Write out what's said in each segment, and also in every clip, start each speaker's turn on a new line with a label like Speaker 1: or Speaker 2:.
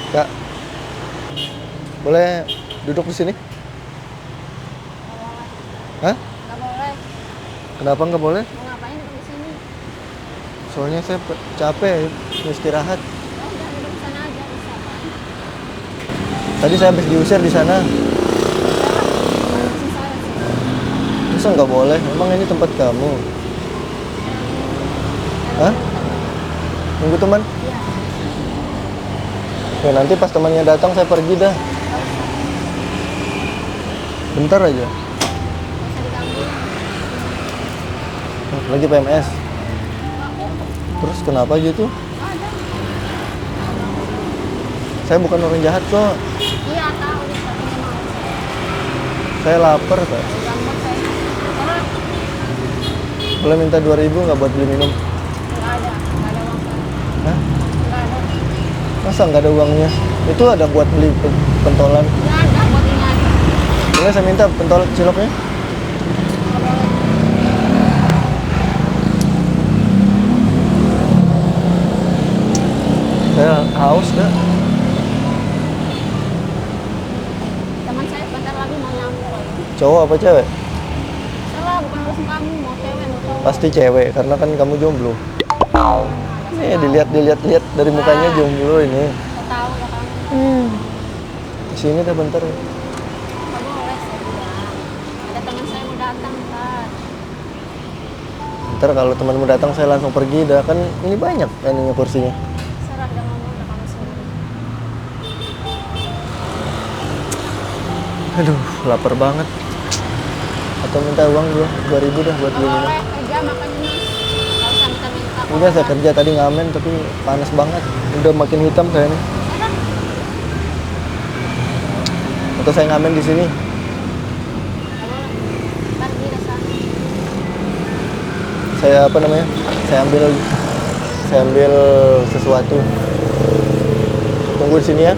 Speaker 1: Kak, boleh duduk di sini? Hah?
Speaker 2: Nggak boleh.
Speaker 1: Kenapa nggak boleh?
Speaker 2: Mau ngapain duduk di sini?
Speaker 1: Soalnya saya capek istirahat.
Speaker 2: Oh, udah duduk di sana aja bisa kan?
Speaker 1: Tadi saya habis diusir di sana.
Speaker 2: Masih saya sih.
Speaker 1: Masa nggak boleh? Emang ini tempat kamu? Hah? Nunggu teman?
Speaker 2: Iya.
Speaker 1: Ya nanti pas temannya datang saya pergi dah.
Speaker 2: Nggak usah.
Speaker 1: Bentar aja.
Speaker 2: Nggak usah diganggu.
Speaker 1: Lagi PMS. Terus kenapa gitu?
Speaker 2: Ada.
Speaker 1: Saya bukan orang jahat kok.
Speaker 2: Iya tahu nih tapi nggak mau.
Speaker 1: Saya lapar kak.
Speaker 2: Gampang saya. Karena
Speaker 1: Boleh minta 2.000 nggak buat beli minum?
Speaker 2: nggak ada uang saya.
Speaker 1: Hah?
Speaker 2: Nggak ada.
Speaker 1: Masa nggak ada uangnya? Itu ada buat beli pentolan.
Speaker 2: Nggak ada buat ini aja.
Speaker 1: Boleh saya minta pentol ciloknya?
Speaker 2: Nggak boleh.
Speaker 1: Saya haus kak.
Speaker 2: Teman saya sebentar lagi mau nyambung.
Speaker 1: Cowok apa cewek?
Speaker 2: Salah bukan urusan kamu mau cewek mau cowok.
Speaker 1: Pasti cewek karena kan kamu jomblo. Nih dilihat dari mukanya jomblo ini.
Speaker 2: Nggak tahu ya kamu.
Speaker 1: Sini dah bentar.
Speaker 2: Nggak boleh saya bilang. Ada teman saya mau datang ntar.
Speaker 1: Ntar kalau temanmu datang saya langsung pergi dah, kan ini banyak ininya kursinya.
Speaker 2: Serah udah ngomong udah kamu sendiri.
Speaker 1: Aduh, lapar banget. Atau minta uang 2.000 dah buat
Speaker 2: Nggak
Speaker 1: beli minum.
Speaker 2: boleh kerja makanya mas. Nggak usah minta-minta.
Speaker 1: Enggak, saya kerja tadi ngamen tapi panas banget. Udah makin hitam saya nih.
Speaker 2: Serah.
Speaker 1: Atau saya ngamen di sini.
Speaker 2: Nggak boleh. Pergi ke sana.
Speaker 1: Saya apa namanya? Saya ambil sesuatu. Tunggu di sini ya.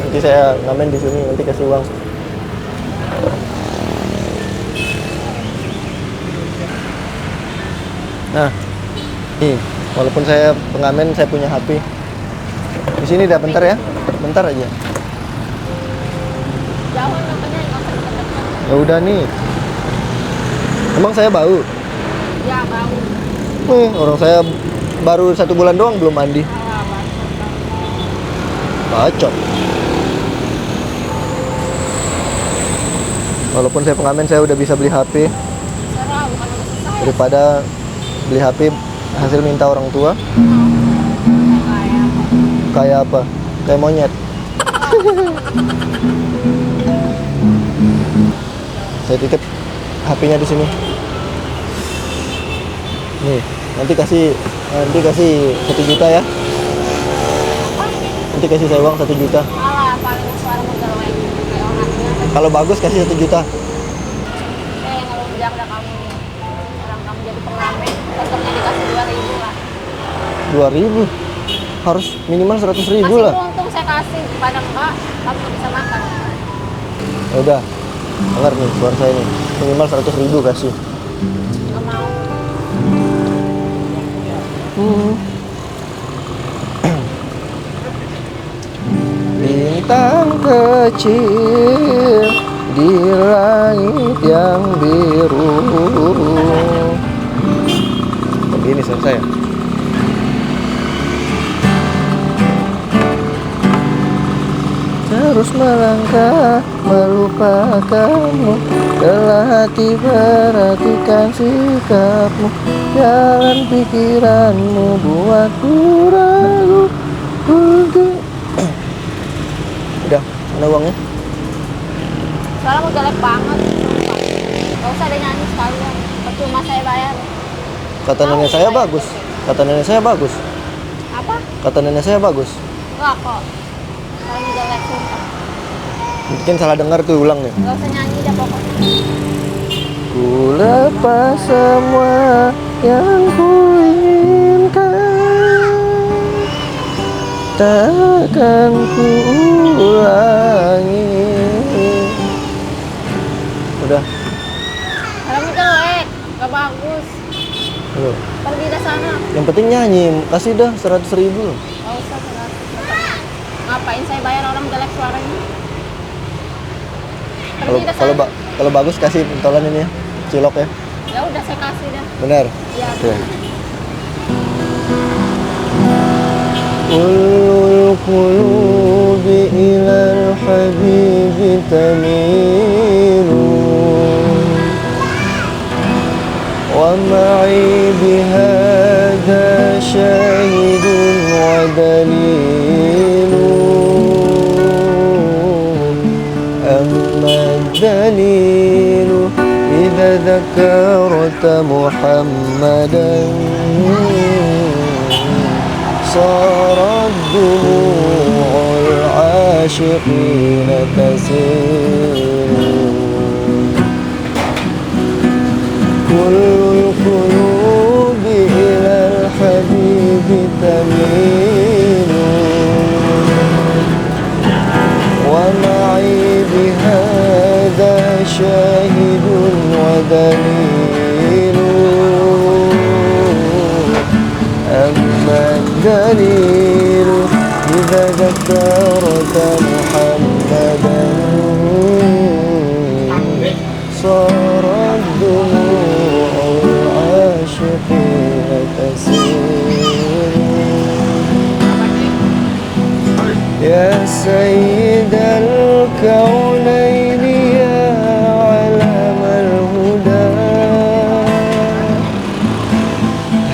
Speaker 1: Nanti saya ngamen di sini, nanti kasih uang. Nah, nih, walaupun saya pengamen, saya punya HP. Di sini dah, bentar ya, bentar aja.
Speaker 2: Jauh namanya nggak usah deket-deket.
Speaker 1: Ya udah nih. Emang saya bau?
Speaker 2: Ya bau.
Speaker 1: Orang saya baru 1 bulan doang belum mandi.
Speaker 2: Ah,
Speaker 1: Bacot. Walaupun saya pengamen, saya udah bisa beli HP.
Speaker 2: serah bukan urusan saya.
Speaker 1: Daripada beli HP hasil minta orang tua.
Speaker 2: Kayak
Speaker 1: Kayak apa? Kayak monyet. Saya titip HP-nya di sini. Nih, nanti kasih 1 juta ya. Nanti kasih saya uang 1 juta.
Speaker 2: malah paling suara menjelek kayak orangnya.
Speaker 1: Kalau bagus kasih 1 juta.
Speaker 2: Kalau udah kamu nih orang kamu jadi pengamen tetapnya dikasih 2.000 lah.
Speaker 1: 2.000. Harus minimal 100.000
Speaker 2: Masih
Speaker 1: lah.
Speaker 2: beruntung saya kasih pada enggak kamu nggak bisa makan.
Speaker 1: Ya udah. Dengar nih suara saya nih. Minimal 100.000 kasih.
Speaker 2: Nggak mau.
Speaker 1: Bintang kecil di langit yang biru. Begini suara saya. Terus melangkah melupakanmu, dalam hati perhatikan sikapmu, jalan pikiranmu buatku ragu untuk. Udah, mana uangnya?
Speaker 2: Soalnya mau jelek banget. Gak usah ada nyanyi sekalian. Percuma saya bayar.
Speaker 1: Kata nenek saya bagus. Kata nenek saya bagus.
Speaker 2: Apa?
Speaker 1: Kata nenek saya bagus.
Speaker 2: Enggak kok. Soalnya jelek sumpah.
Speaker 1: Mungkin salah dengar tuh, ulang nih.
Speaker 2: Gak usah nyanyi dah pokoknya.
Speaker 1: Ku lepas semua yang ku inginkan, takkan ku ulangi. Udah.
Speaker 2: Kamu jelek. Gak bagus.
Speaker 1: Aduh.
Speaker 2: Pergi dah sana.
Speaker 1: Yang penting nyanyi, kasih dah 100.000.
Speaker 2: Gak usah. Ngapain saya bayar orang jelek suaranya?
Speaker 1: Kalau
Speaker 2: Pergi ke
Speaker 1: kalau
Speaker 2: sana.
Speaker 1: ba- kalau bagus kasih pentolan ini ya, cilok ya.
Speaker 2: Ya udah saya kasih dah.
Speaker 1: Benar.
Speaker 2: Ya.
Speaker 1: Oke. Kulul qulubi ilal habibi tamilu wa ma'i bihadha syahidun wa dalilu amma dalilu idza dzakarta muhammadan صارت دموع العاشقين تسيل كل القلوب إلى الحبيب تميل ومعي بهذا شاهد ودليل أما الدليل إذا ذكرت محمدا صارت دموع العاشقين تسيل يا سيد الكونين يا علم الهدى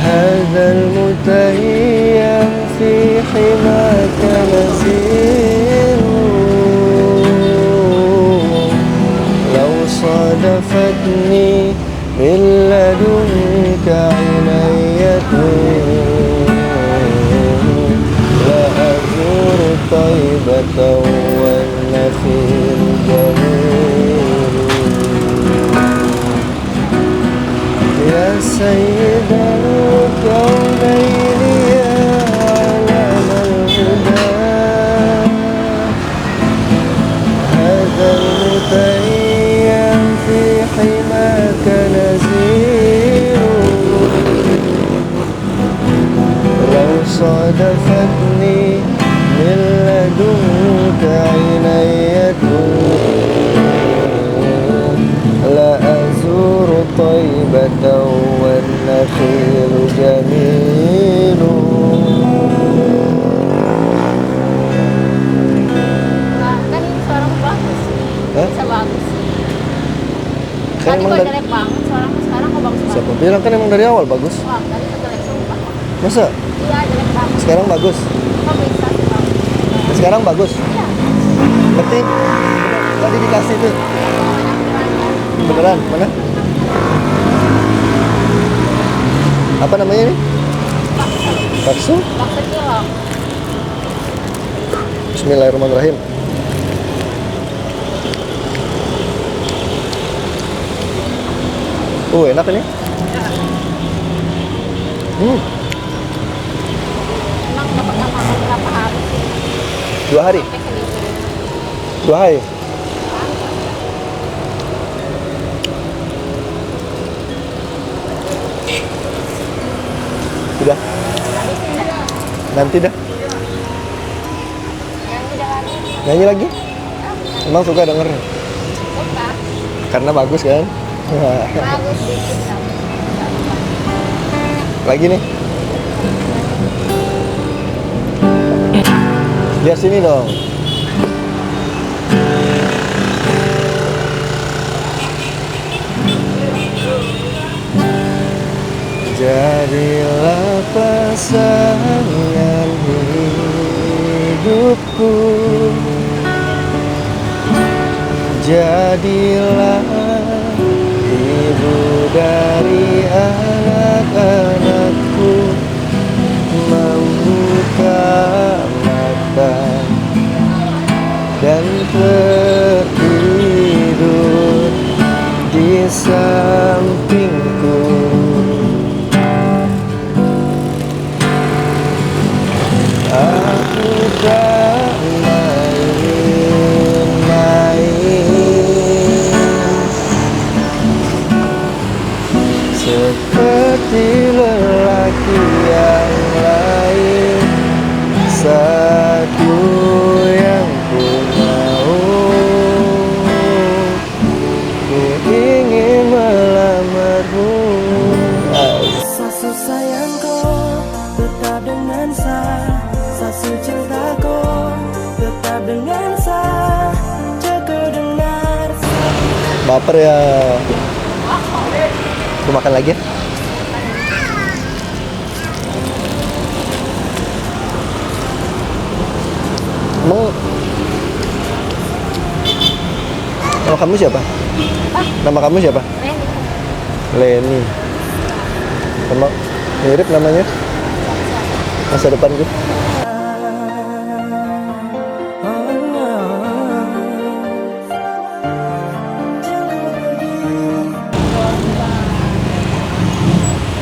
Speaker 1: هذا المتيم في حماك نسير لو صادفتني من لدنك عناية لأزور طيبة والنخيل جميل يا سيد الكونين يا علم الهدى هذا المتيم في حماك نزيل لو صادفتني من لدنك عناية لأزور طيبة والنخيل جميل
Speaker 2: Nah, kan ini suaramu bagus.
Speaker 1: Hah?
Speaker 2: Bisa bagus.
Speaker 1: Kan
Speaker 2: Tadi
Speaker 1: emang
Speaker 2: kok
Speaker 1: dari,
Speaker 2: jelek banget suaramu, sekarang kok bagus
Speaker 1: siapa
Speaker 2: banget.
Speaker 1: bilang kan emang dari awal bagus.
Speaker 2: Wah, tadi kok jelek sumpah.
Speaker 1: Masa?
Speaker 2: Iya, jelek banget.
Speaker 1: Sekarang bagus.
Speaker 2: Kok bisa sih bagus?
Speaker 1: Sekarang bagus.
Speaker 2: Iya.
Speaker 1: Berarti tadi dikasih tuh. Beneran? Mana? Apa namanya ini? Bakso?
Speaker 2: Bakso cilok.
Speaker 1: Bismillahirrahmanirrahim. Enak ini.
Speaker 2: Emang dapat makan berapa hari sih?
Speaker 1: 2 hari.
Speaker 2: Sampai segini.
Speaker 1: 2 hari. Udah. Nanti dah.
Speaker 2: Yang udah lagi.
Speaker 1: Nyanyi lagi? Emang suka dengernya?
Speaker 2: Suka.
Speaker 1: Karena bagus kan?
Speaker 2: Bagus dikit lah.
Speaker 1: Lagi nih. Lihat sini dong. Jadilah pasangan hidupku, jadilah ibu dari anak-anakku, membuka mata dan tertidur di sampingku. Aku tak main-main seperti lelaki yang lain. Satu Baper ya. Aku makan lagi ya. Emang nama kamu siapa? Nama kamu siapa? Leni. Sama mirip namanya. Masa depanku.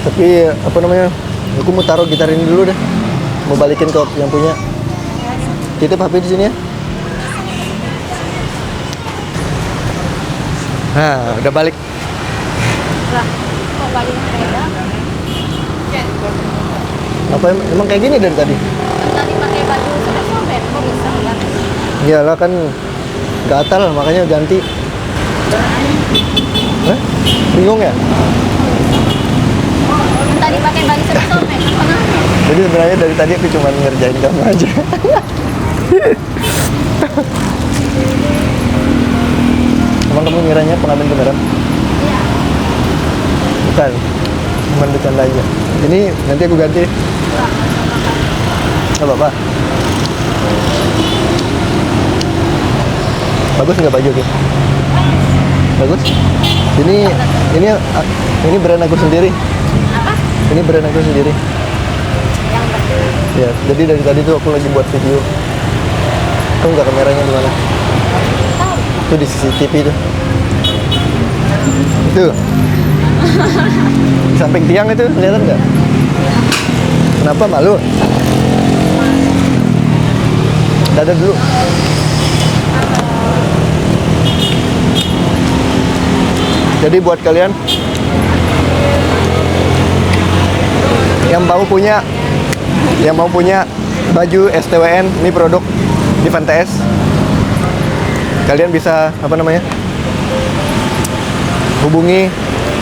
Speaker 1: Tapi apa namanya? Aku mau taruh gitar ini dulu deh. Mau balikin ke yang punya. Titip HP di sini ya. Nah, udah balik.
Speaker 2: Lah, kok balik sepeda?
Speaker 1: Apa emang kayak gini dari tadi?
Speaker 2: Kan tadi pakai baju sobek-sobek, kok bisa kan?
Speaker 1: Iyalah kan gatal makanya ganti. Hah? Bingung ya?
Speaker 2: Kan tadi pakai baju sobek-sobek, kenapa?
Speaker 1: Jadi sebenarnya dari tadi aku cuma ngerjain kamu aja. Emang kamu ngiranya pengamen beneran?
Speaker 2: Iya.
Speaker 1: Bukan. Cuma bercanda aja. Ini nanti aku ganti. Gak apa-apa. Bagus nggak baju Ki? Bagus? Ini brand aku sendiri.
Speaker 2: Apa?
Speaker 1: Ini brand aku sendiri.
Speaker 2: Yang betul.
Speaker 1: Ya, jadi dari tadi tuh aku lagi buat video. Tahu nggak kameranya di mana?
Speaker 2: Tahu.
Speaker 1: Itu di CCTV tuh. Itu. Di samping tiang itu, kelihatan nggak? Kenapa malu? Dada dulu. Jadi buat kalian yang mau punya baju STWN, ini produk di Fantes. Kalian bisa apa namanya? Hubungi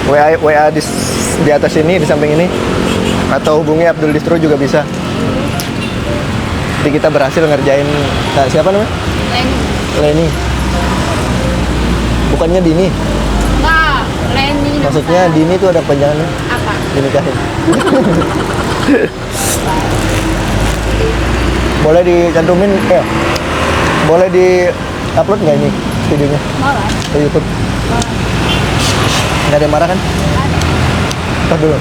Speaker 1: WA di atas ini, di samping ini, atau hubungi Abdul Distro juga bisa. Jadi kita berhasil ngerjain. Nah, siapa namanya?
Speaker 2: Leni.
Speaker 1: Leni. Bukannya Dini.
Speaker 2: Enggak, Leni. nama
Speaker 1: Maksudnya
Speaker 2: saya.
Speaker 1: Dini itu ada panjangannya.
Speaker 2: Apa?
Speaker 1: Dinikahin. Boleh dicantumin, boleh di upload nggak ini videonya
Speaker 2: Boleh.
Speaker 1: ke YouTube? Nggak ada yang marah kan? Ntar dulu.